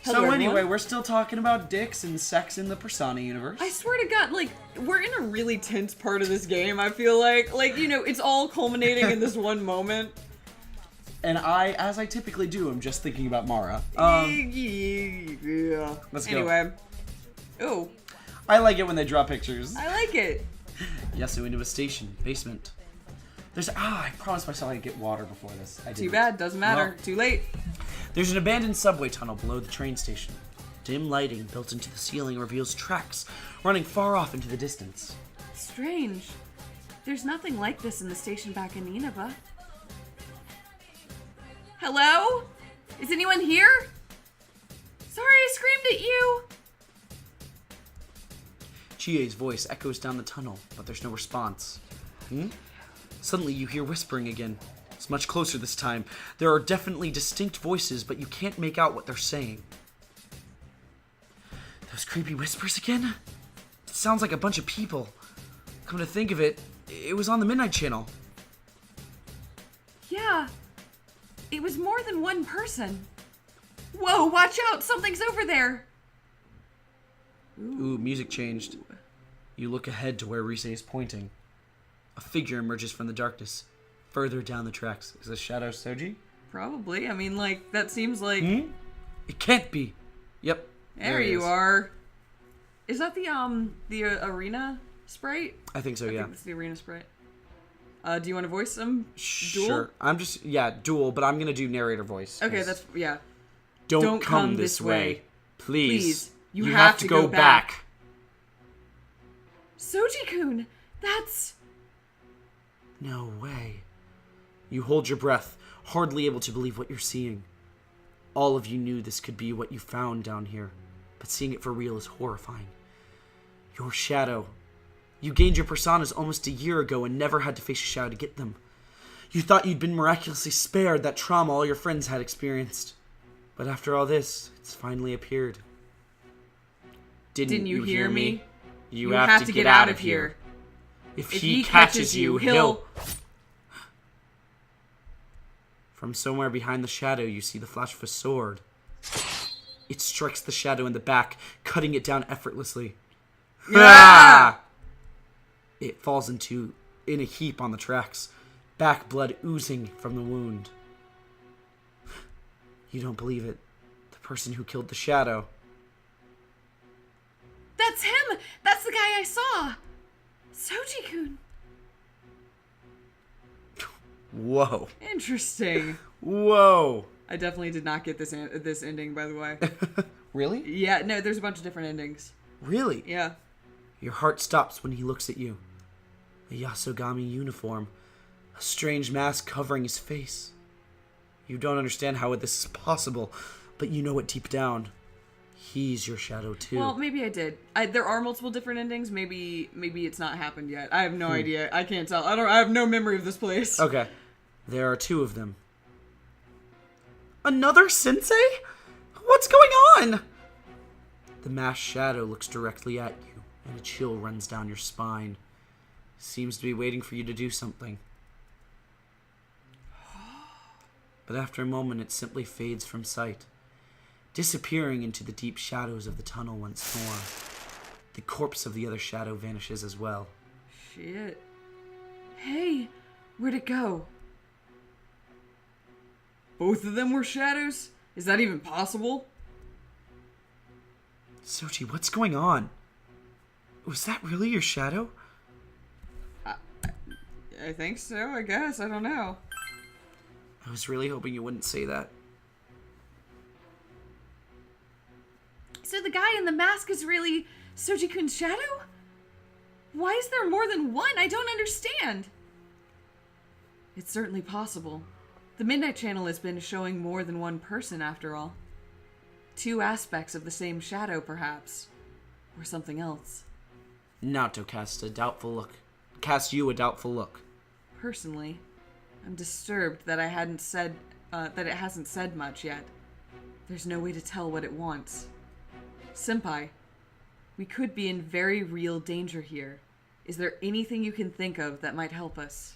Hello, So everyone. anyway, we're still talking about dicks and sex in the Persona universe. I swear to God, like, we're in a really tense part of this game, I feel like. Like, you know, it's all culminating in this one moment. And as I typically do, I'm just thinking about Mara. Yeah. Let's go. Anyway. Oh, I like it when they draw pictures. I like it. Yasu into a station. Basement. I promised myself I'd get water before this. I didn't. Too bad, doesn't matter. Well, Too late. there's an abandoned subway tunnel below the train station. Dim lighting built into the ceiling reveals tracks running far off into the distance. Strange. There's nothing like this in the station back in Nineveh. Hello? Is anyone here? Sorry I screamed at you. Chie's voice echoes down the tunnel, but there's no response. Suddenly you hear whispering again. It's much closer this time. There are definitely distinct voices, but you can't make out what they're saying. Those creepy whispers again? It sounds like a bunch of people. Come to think of it, it was on the Midnight Channel. Yeah. It was more than one person. Whoa, watch out! Something's over there! Ooh, music changed. You look ahead to where Rise is pointing. A figure emerges from the darkness, further down the tracks. Is this Shadow Soji? Probably. I mean, like, that seems like... It can't be. Yep. There it you is. are. Is that the arena sprite? I think so, I yeah. think it's the arena sprite. Do you want to voice some? Sure. Duel? I'm just, dual, but I'm going to do narrator voice. Okay, 'cause that's, yeah. Don't come this way. Please. Please. You have have to to go go back. Soji-kun! That's... No way. You hold your breath, hardly able to believe what you're seeing. All of you knew this could be what you found down here, but seeing it for real is horrifying. Your shadow. You gained your personas almost a year ago and never had to face a shadow to get them. You thought you'd been miraculously spared that trauma all your friends had experienced. But after all this, it's finally appeared. Didn't you hear me? You have to get out of here. If he catches you, he'll... From somewhere behind the shadow, you see the flash of a sword. It strikes the shadow in the back, cutting it down effortlessly. Ah! It falls in a heap on the tracks, back blood oozing from the wound. You don't believe it. The person who killed the shadow. That's him! That's the guy I saw! Soji-kun! Whoa. Interesting. Whoa. I definitely did not get this ending, by the way. Really? Yeah, no, there's a bunch of different endings. Really? Yeah. Your heart stops when he looks at you. A Yasogami uniform. A strange mask covering his face. You don't understand how this is possible, but you know it deep down. He's your shadow too. Well, maybe I did. There are multiple different endings. Maybe it's not happened yet. I have no idea. I can't tell. I have no memory of this place. Okay. There are two of them. Another sensei? What's going on? The masked shadow looks directly at you, and a chill runs down your spine. Seems to be waiting for you to do something. But after a moment, it simply fades from sight, disappearing into the deep shadows of the tunnel once more. The corpse of the other shadow vanishes as well. Shit. Hey, where'd it go? Both of them were shadows? Is that even possible? Sochi, what's going on? Was that really your shadow? I think so, I guess. I don't know. I was really hoping you wouldn't say that. So the guy in the mask is really Soji-kun's shadow? Why is there more than one? I don't understand. It's certainly possible. The Midnight Channel has been showing more than one person, after all. Two aspects of the same shadow, perhaps. Or something else. Naoto casts you a doubtful look. Personally, I'm disturbed that it hasn't said much yet. There's no way to tell what it wants. Senpai, we could be in very real danger here. Is there anything you can think of that might help us?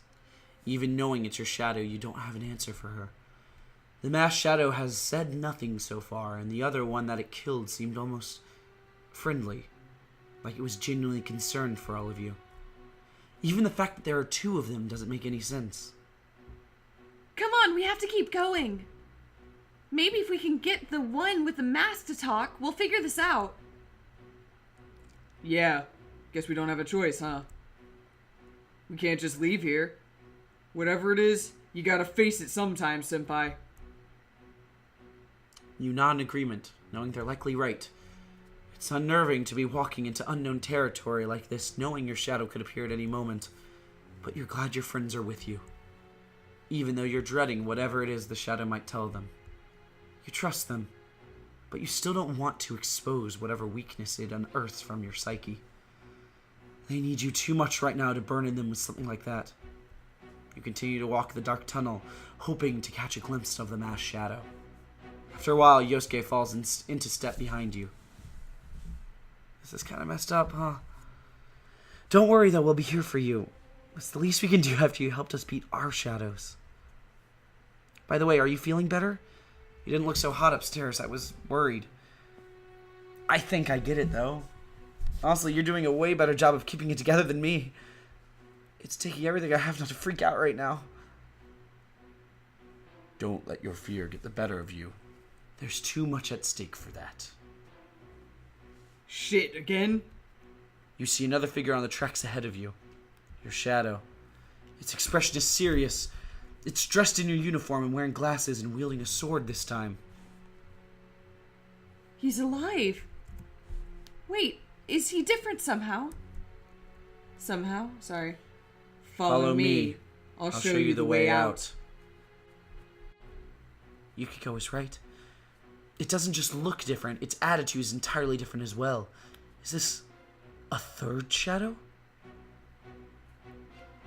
Even knowing it's your shadow, you don't have an answer for her. The masked shadow has said nothing so far, and the other one that it killed seemed almost friendly, like it was genuinely concerned for all of you. Even the fact that there are two of them doesn't make any sense. Come on, we have to keep going. Maybe if we can get the one with the mask to talk, we'll figure this out. Yeah, guess we don't have a choice, huh? We can't just leave here. Whatever it is, you gotta face it sometime, senpai. You nod in agreement, knowing they're likely right. It's unnerving to be walking into unknown territory like this, knowing your shadow could appear at any moment. But you're glad your friends are with you, even though you're dreading whatever it is the shadow might tell them. You trust them, but you still don't want to expose whatever weakness it unearths from your psyche. They need you too much right now to burden them with something like that. You continue to walk the dark tunnel, hoping to catch a glimpse of the masked shadow. After a while, Yosuke falls into step behind you. This is kind of messed up, huh? Don't worry, though, we'll be here for you. It's the least we can do after you helped us beat our shadows. By the way, are you feeling better? You didn't look so hot upstairs. I was worried. I think I get it, though. Honestly, you're doing a way better job of keeping it together than me. It's taking everything I have not to freak out right now. Don't let your fear get the better of you. There's too much at stake for that. Shit, again? You see another figure on the tracks ahead of you. Your shadow. Its expression is serious. It's dressed in your uniform and wearing glasses and wielding a sword this time. He's alive. Wait, is he different somehow? Somehow? Sorry. Follow me. I'll show you the way out. Yukiko is right. It doesn't just look different, its attitude is entirely different as well. Is this a third shadow?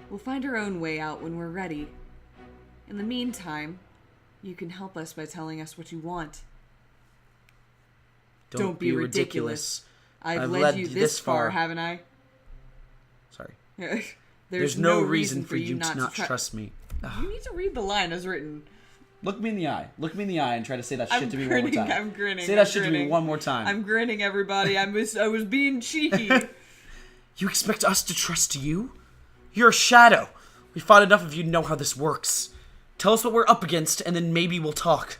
We'll find our own way out when we're ready. In the meantime, you can help us by telling us what you want. Don't be ridiculous. I've led you this far, haven't I? Sorry. There's no reason for you to not trust me. You need to read the line as written. Look me in the eye. Look me in the eye and try to say that shit to me one more time. I'm grinning. Say that shit to me one more time. I'm grinning, everybody. I was being cheeky. You expect us to trust you? You're a shadow. We fought enough of you to know how this works. Tell us what we're up against, and then maybe we'll talk.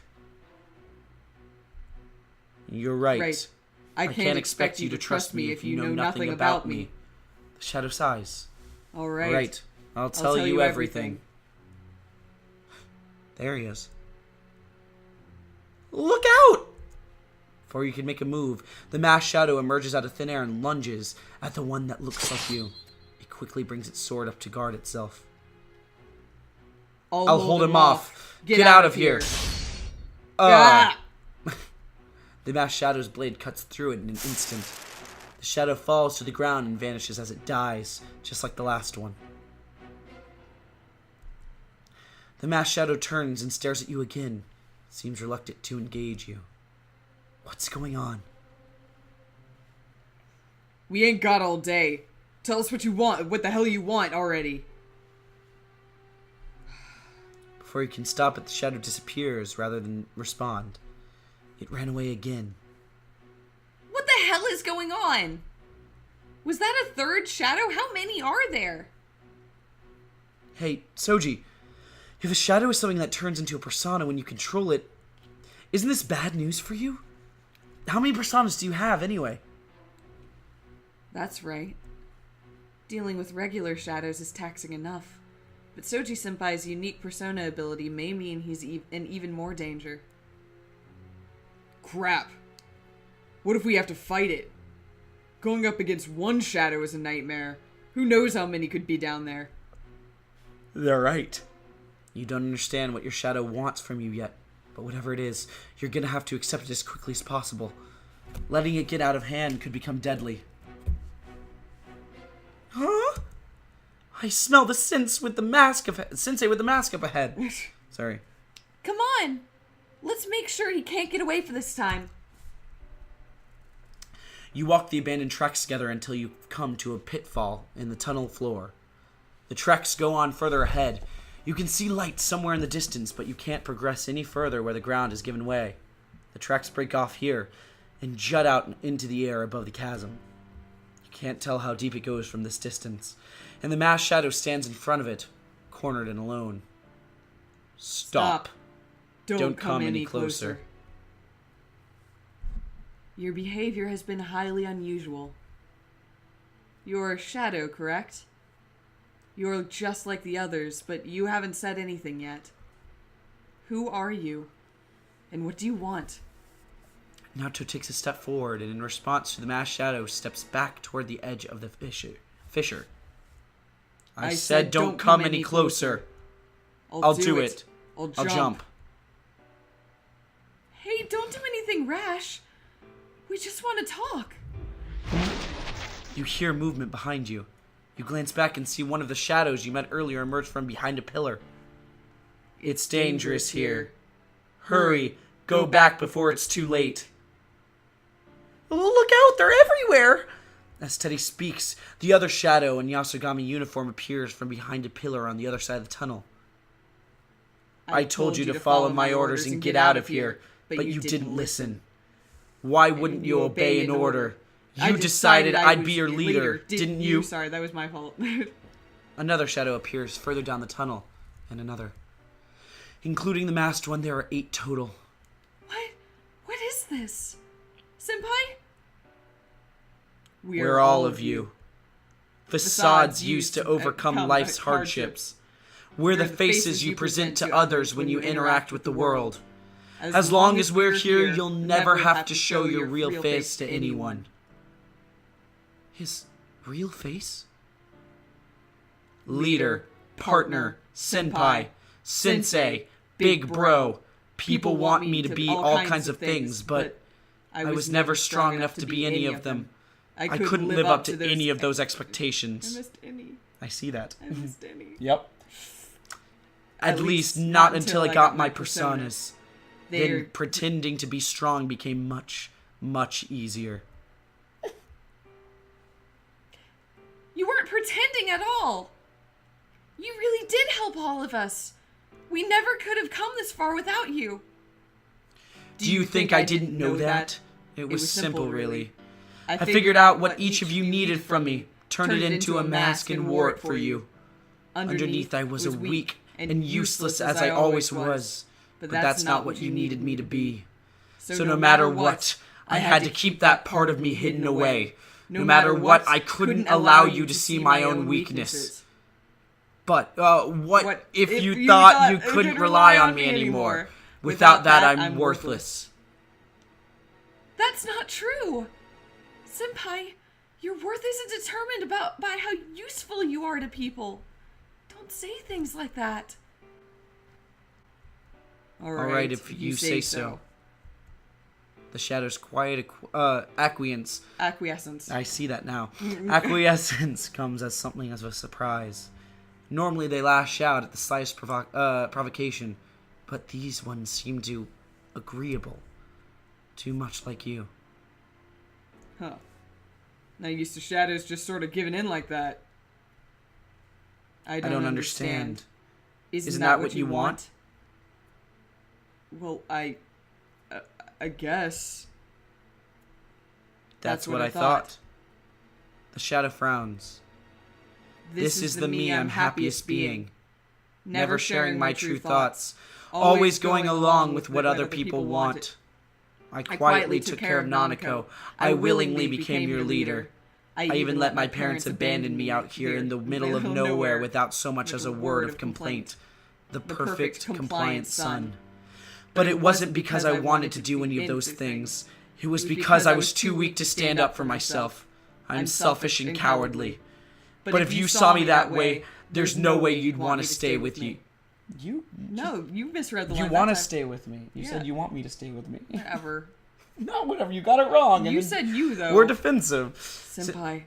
You're right. I can't expect you to trust me if you know nothing about me. The shadow sighs. All right. Right. I'll tell you everything. There he is. Look out! Before you can make a move, the masked shadow emerges out of thin air and lunges at the one that looks like you. It quickly brings its sword up to guard itself. I'll hold him off. Get out of here. Ah! The masked shadow's blade cuts through it in an instant. The shadow falls to the ground and vanishes as it dies, just like the last one. The masked shadow turns and stares at you again. Seems reluctant to engage you. What's going on? We ain't got all day. Tell us what you want. What the hell you want already? Before you can stop it, the shadow disappears rather than respond. It ran away again. What the hell is going on? Was that a third shadow? How many are there? Hey, Soji. If a shadow is something that turns into a persona when you control it, isn't this bad news for you? How many personas do you have, anyway? That's right. Dealing with regular shadows is taxing enough. But Soji-senpai's unique persona ability may mean he's in even more danger. Crap. What if we have to fight it? Going up against one shadow is a nightmare. Who knows how many could be down there? They're right. You don't understand what your shadow wants from you yet, but whatever it is, you're gonna have to accept it as quickly as possible. Letting it get out of hand could become deadly. Huh? I smell the sensei with the mask up ahead. Sorry. Come on! Let's make sure he can't get away for this time. You walk the abandoned tracks together until you come to a pitfall in the tunnel floor. The tracks go on further ahead. You can see light somewhere in the distance, but you can't progress any further where the ground has given way. The tracks break off here and jut out into the air above the chasm. You can't tell how deep it goes from this distance, and the masked shadow stands in front of it, cornered and alone. Stop. Don't come any closer. Your behavior has been highly unusual. You're a shadow, correct? You're just like the others, but you haven't said anything yet. Who are you? And what do you want? Naoto takes a step forward, and in response to the masked shadow, steps back toward the edge of the fissure. I said don't come any closer. I'll do it. I'll jump. Hey, don't do anything rash. We just want to talk. You hear movement behind you. You glance back and see one of the shadows you met earlier emerge from behind a pillar. It's dangerous here. Hurry, go back before it's too late. Look out, they're everywhere! As Teddy speaks, the other shadow in Yasogami uniform appears from behind a pillar on the other side of the tunnel. I told you to follow my orders and get out of here, but you didn't listen. Why wouldn't you obey an order? You decided I'd be your leader, didn't you? Sorry, that was my fault. Another shadow appears further down the tunnel, and another. Including the masked one, there are 8 total. What is this? Senpai? We're all of you. Facades used to overcome life's hardships. We're the faces you present to others when you interact with the world. As long as we're here, you'll never have to show your real face to anyone. His real face? Leader, partner, senpai, sensei, big bro. People want me to be all kinds of things, but I was never strong enough to be any of them. I couldn't live up to any of those expectations. I missed any. I see that. I missed any. Yep. At least not until I got my personas. Then pretending to be strong became much, much easier. You weren't pretending at all. You really did help all of us. We never could have come this far without you. Do you think I didn't know that? It was simple, really. I figured out what each of you needed from me, turned it into a mask and wore it for you. Underneath I was a weak and useless as I always was. But that's not what you needed me to be. So no matter what, I had to keep that part of me hidden away. No matter what, I couldn't allow you to see my own weakness. But what if you thought you couldn't rely on me anymore? Without that, I'm worthless. That's not true. Senpai, your worth isn't determined by how useful you are to people. Don't say things like that. All right, if you say so. The shadow's quiet acquiescence. I see that now. Acquiescence comes as something of a surprise. Normally they lash out at the slightest provocation, but these ones seem too agreeable. Too much like you. Huh. Not used to shadows just sort of giving in like that. I don't understand. Isn't that what you want? Well, I guess. That's what I thought. The shadow frowns. This is the me I'm happiest being. Never sharing my true thoughts. Always going along with what other people want. I quietly took care of Nanako. I willingly became your leader. I even let my parents abandon me out here in the middle of nowhere without so much as a word of complaint. The perfect, compliant son. But it wasn't because I wanted to do any of those things. It was because I was too weak to stand up for myself. I'm selfish and cowardly. But if you saw me that way, there's no way you'd want to stay with you. No, you misread the line. You want to stay with me. You said you want me to stay with me. Whatever. No, whatever. You got it wrong. You said you, though. We're defensive. Senpai,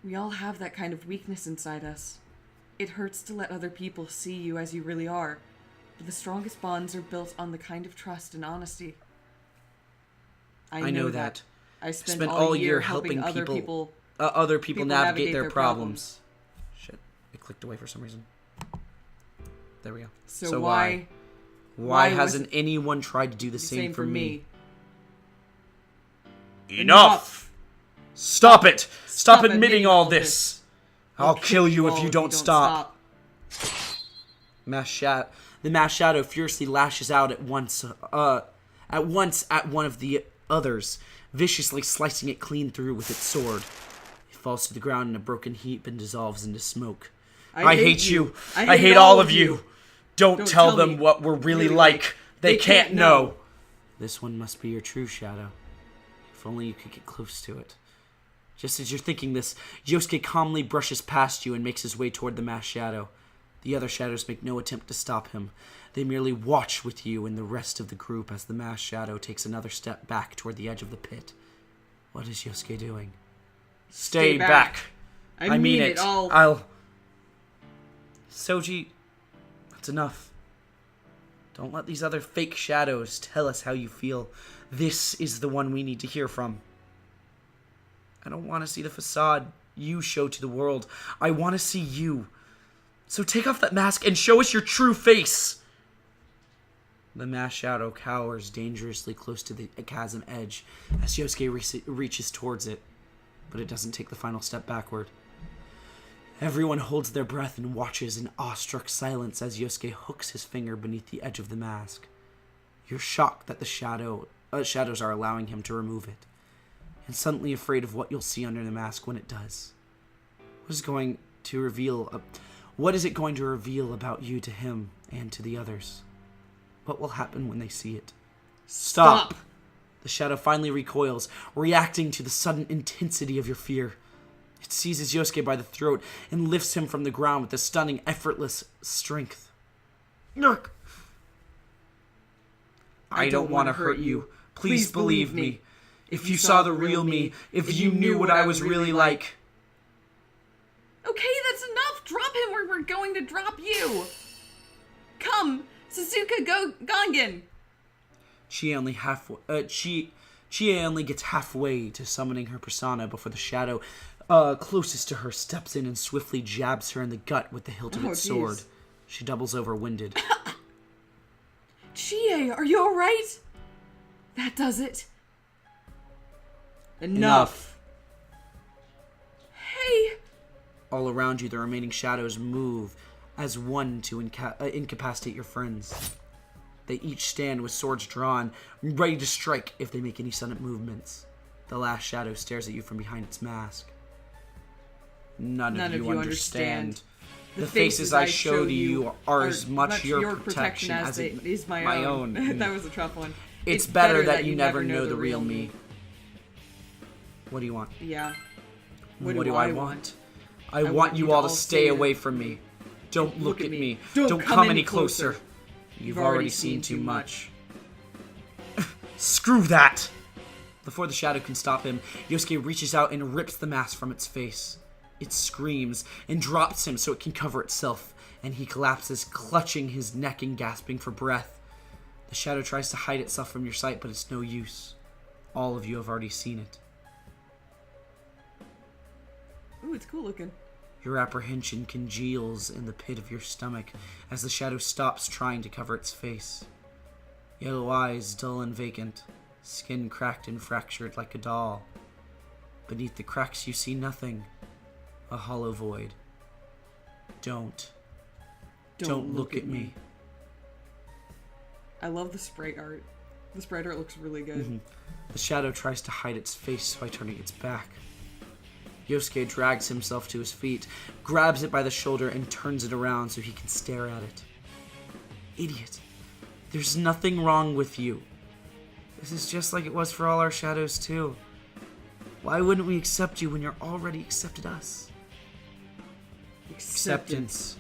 we all have that kind of weakness inside us. It hurts to let other people see you as you really are. But the strongest bonds are built on the kind of trust and honesty. I know that. I spent all year helping other people navigate their problems. Shit, it clicked away for some reason. There we go. So why Why was- hasn't anyone tried to do the same for me? Enough! Stop it! Stop admitting admitting all this! I'll kill you if all you don't stop. The masked shadow furiously lashes out at once at one of the others, viciously slicing it clean through with its sword. It falls to the ground in a broken heap and dissolves into smoke. I hate you. I hate all of you. Don't tell them what we're really like. They can't know. This one must be your true shadow. If only you could get close to it. Just as you're thinking this, Yosuke calmly brushes past you and makes his way toward the masked shadow. The other shadows make no attempt to stop him. They merely watch with you and the rest of the group as the masked shadow takes another step back toward the edge of the pit. What is Yosuke doing? Stay back. I mean it. Soji, that's enough. Don't let these other fake shadows tell us how you feel. This is the one we need to hear from. I don't want to see the facade you show to the world. I want to see you. So take off that mask and show us your true face. The masked shadow cowers dangerously close to the chasm edge as Yosuke reaches towards it, but it doesn't take the final step backward. Everyone holds their breath and watches in awestruck silence as Yosuke hooks his finger beneath the edge of the mask. You're shocked that the shadows are allowing him to remove it, and suddenly afraid of what you'll see under the mask when it does. What is it going to reveal about you to him and to the others? What will happen when they see it? Stop! The shadow finally recoils, reacting to the sudden intensity of your fear. It seizes Yosuke by the throat and lifts him from the ground with a stunning, effortless strength. Nurk! I don't want to hurt you. Please believe me. If you saw the real me, if you knew what I was really like. Okay, that's enough. Drop him or we're going to drop you. Come, Suzuka Gongen. Chie only gets halfway to summoning her persona before the shadow closest to her steps in and swiftly jabs her in the gut with the hilt of its sword. She doubles over, winded. Chie, are you alright? That does it. Enough. Hey. All around you, the remaining shadows move as one to incapacitate your friends. They each stand with swords drawn, ready to strike if they make any sudden movements. The last shadow stares at you from behind its mask. None of you understand. The faces I show to you are as much your protection as it is my own. That was a tough one. It's better that you never know the real me. What do you want? Yeah. What do I want? I want you all to stay away from me. Don't look at me. Don't come any closer. You've already seen too much. Screw that! Before the shadow can stop him, Yosuke reaches out and rips the mask from its face. It screams and drops him so it can cover itself, and he collapses, clutching his neck and gasping for breath. The shadow tries to hide itself from your sight, but it's no use. All of you have already seen it. Ooh, it's cool looking. Your apprehension congeals in the pit of your stomach as the shadow stops trying to cover its face. Yellow eyes, dull and vacant, skin cracked and fractured like a doll. Beneath the cracks you see nothing, a hollow void. Don't look at me. I love the sprite art. The sprite art looks really good. Mm-hmm. The shadow tries to hide its face by turning its back. Yosuke drags himself to his feet, grabs it by the shoulder, and turns it around so he can stare at it. Idiot. There's nothing wrong with you. This is just like it was for all our shadows, too. Why wouldn't we accept you when you're already accepted us? Acceptance.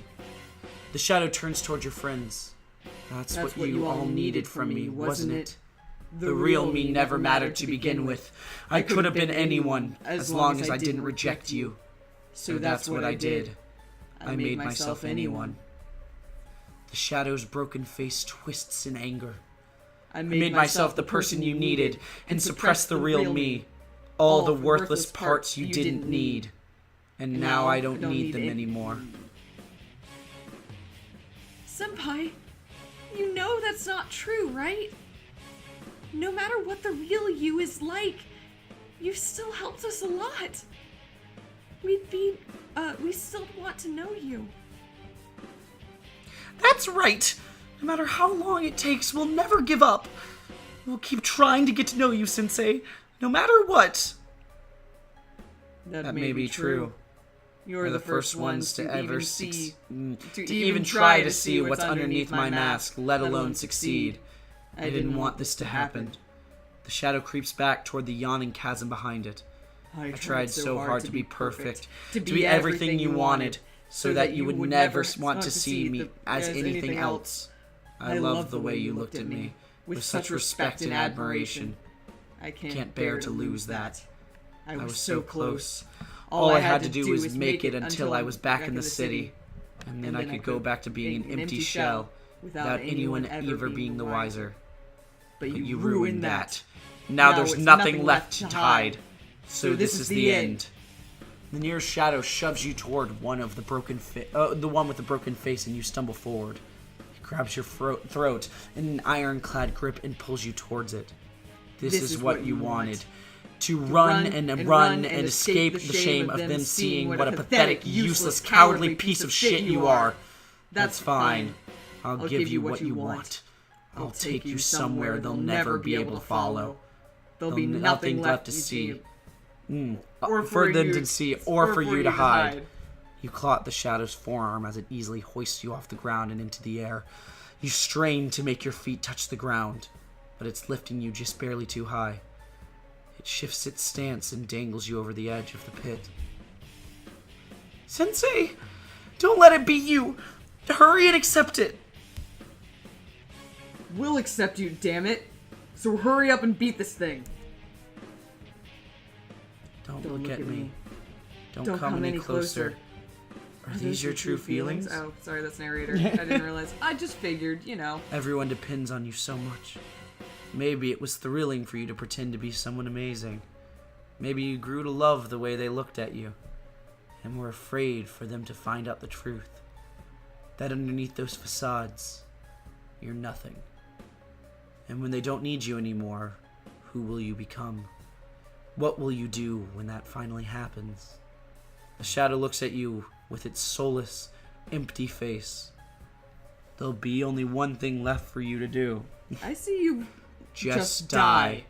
The shadow turns toward your friends. That's what you all needed from me, wasn't it? The real me never mattered to begin with. I could have been anyone, as long as I didn't reject you. So that's what I did. I made myself anyone. The shadow's broken face twists in anger. I made myself the person you needed, and suppressed the real me. All the worthless parts you didn't need. And now I don't need them anymore. Senpai, you know that's not true, right? No matter what the real you is like, you've still helped us a lot. We still want to know you. That's right. No matter how long it takes, we'll never give up. We'll keep trying to get to know you, Sensei, no matter what. That may be true. You're the first ones to ever to even try to see what's underneath my mask, let alone succeed. I didn't want this to happen. The shadow creeps back toward the yawning chasm behind it. I tried so hard to be perfect, to be everything you wanted, so that you would never want to see me as anything else. I love the way you looked at me, with such respect and admiration. I can't bear to lose that. I was so close. All I had to do was make it until I was back in the city, and then I could go back to being an empty shell, without anyone ever being the wiser. But you ruined that. Now there's nothing left to hide. So this is the end. The nearest shadow shoves you toward one of the the one with the broken face, and you stumble forward. It grabs your throat in an ironclad grip and pulls you towards it. This is what you wanted. To run and escape the shame of them seeing what a pathetic, useless, cowardly piece of shit you are. That's fine. I'll give you what you want. I'll take you somewhere they'll never be able to follow. There'll be nothing left to see. Or for them to see, or for you to hide. You claw at the shadow's forearm as it easily hoists you off the ground and into the air. You strain to make your feet touch the ground, but it's lifting you just barely too high. It shifts its stance and dangles you over the edge of the pit. Sensei, don't let it be you. Hurry and accept it. We'll accept you, damn it. So hurry up and beat this thing. Don't look at me. Don't come any closer. Are these your true feelings? Oh, sorry, that's narrator. I didn't realize. I just figured, you know. Everyone depends on you so much. Maybe it was thrilling for you to pretend to be someone amazing. Maybe you grew to love the way they looked at you, and were afraid for them to find out the truth. That underneath those facades, you're nothing. And when they don't need you anymore, who will you become? What will you do when that finally happens? The shadow looks at you with its soulless, empty face. There'll be only one thing left for you to do. I see you. Just die.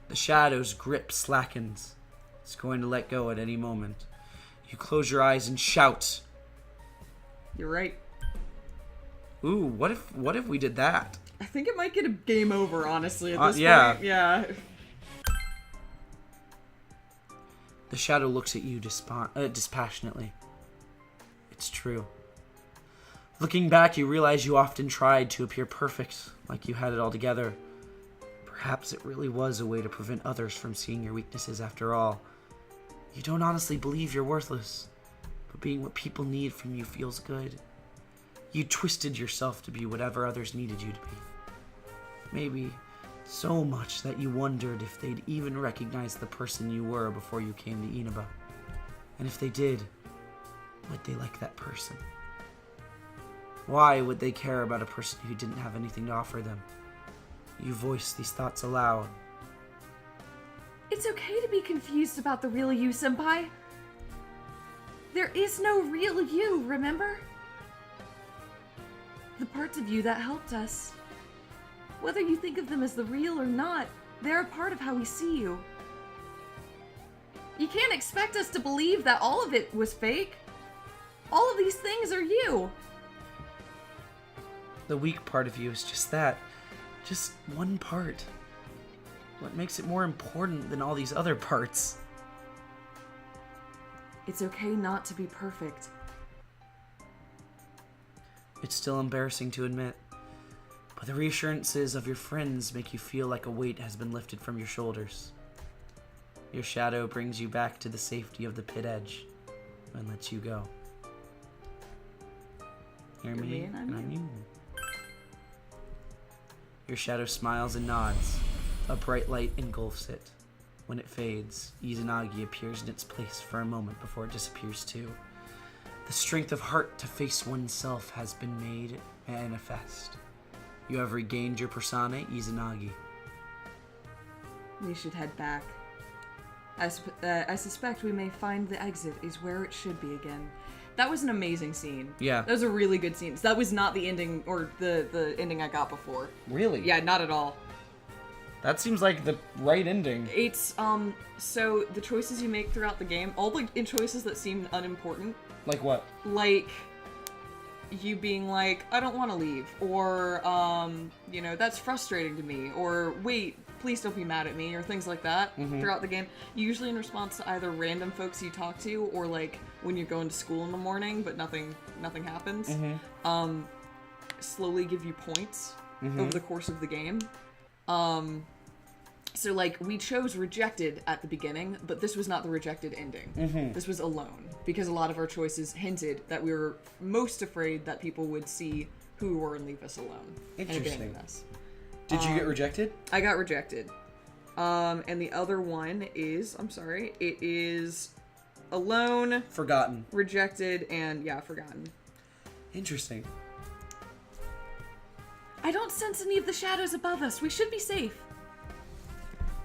The shadow's grip slackens. It's going to let go at any moment. You close your eyes and shout. You're right. Ooh, what if we did that? I think it might get a game over, honestly, at this point. Yeah. The shadow looks at you dispassionately. It's true. Looking back, you realize you often tried to appear perfect, like you had it all together. Perhaps it really was a way to prevent others from seeing your weaknesses after all. You don't honestly believe you're worthless, but being what people need from you feels good. You twisted yourself to be whatever others needed you to be. Maybe so much that you wondered if they'd even recognize the person you were before you came to Inaba. And if they did, would they like that person? Why would they care about a person who didn't have anything to offer them? You voice these thoughts aloud. It's okay to be confused about the real you, Senpai. There is no real you, remember? The parts of you that helped us. Whether you think of them as the real or not, they're a part of how we see you. You can't expect us to believe that all of it was fake. All of these things are you. The weak part of you is just that. Just one part. What makes it more important than all these other parts? It's okay not to be perfect. It's still embarrassing to admit, but the reassurances of your friends make you feel like a weight has been lifted from your shoulders. Your shadow brings you back to the safety of the pit edge and lets you go. You're me and I'm you. Your shadow smiles and nods. A bright light engulfs it. When it fades, Izanagi appears in its place for a moment before it disappears too. The strength of heart to face oneself has been made manifest. You have regained your persona, Izanagi. We should head back. I suspect we may find the exit is where it should be again. That was an amazing scene. Yeah. That was a really good scene. That was not the ending, or the ending I got before. Really? Yeah, not at all. That seems like the right ending. It's, so the choices you make throughout the game, all the choices that seem unimportant. Like what? Like, you being like, I don't want to leave, or, you know, that's frustrating to me, or wait, please don't be mad at me, or things like that throughout the game. Usually in response to either random folks you talk to, or like when you're going to school in the morning, but nothing happens. Slowly give you points over the course of the game. So like we chose rejected at the beginning, but this was not the rejected ending. This was alone, because a lot of our choices hinted that we were most afraid that people would see who we were and leave us alone. Interesting. And abandon us. Did you get rejected? I got rejected. And the other one is, it is alone, Forgotten. rejected, and yeah, forgotten. Interesting. I don't sense any of the shadows above us. We should be safe.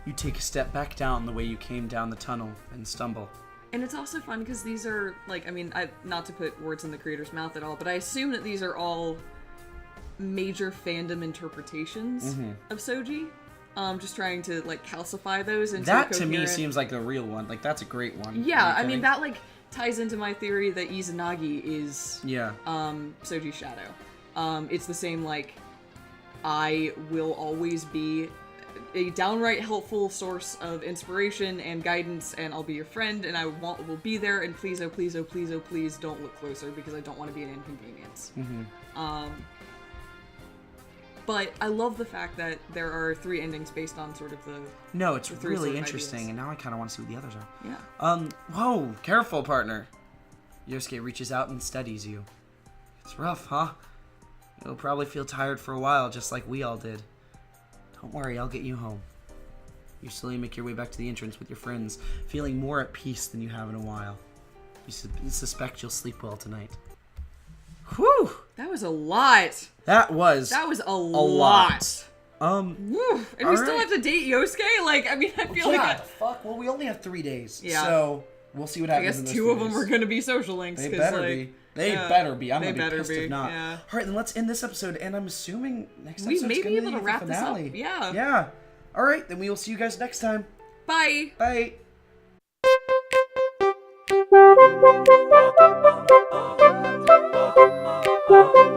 You take a step back down the way you came down the tunnel and stumble. And it's also fun because these are, like, I mean, not to put words in the creator's mouth at all, but I assume that these are all major fandom interpretations of Soji. Just trying to, like, calcify those into That a to me coherent... seems like the real one. Like, that's a great one. Yeah, Okay. I mean, that, like, ties into my theory that Izanagi is, Yeah. Soji's shadow. It's the same, like, I will always be a downright helpful source of inspiration and guidance, and I'll be your friend, and I will be there, and please, oh please, oh please, oh please, don't look closer, because I don't want to be an inconvenience. But I love the fact that there are 3 endings based on sort of the... No, it's the 3 really sort of interesting, ideas. and now I kind of want to see what the others are. Yeah. Whoa, careful, partner. Yosuke reaches out and steadies you. It's rough, huh? You'll probably feel tired for a while, just like we all did. Don't worry, I'll get you home. You slowly make your way back to the entrance with your friends, feeling more at peace than you have in a while. You suspect you'll sleep well tonight. Whew! That was a lot. That was a lot. Woo. And we still right. have to date Yosuke? Like, I mean, I feel yeah, like... fuck? Well, we only have 3 days. Yeah. So, we'll see what I happens guess in those 2 3 of them days. are gonna be social links. They 'cause, better like, be. They yeah, better be. I'm they gonna be better pissed be, if not. yeah. Alright, then let's end this episode, and I'm assuming next We episode's may be gonna able to the wrap this up. finale. Yeah. Yeah. Alright, then we will see you guys next time. Bye. Bye. Thank you.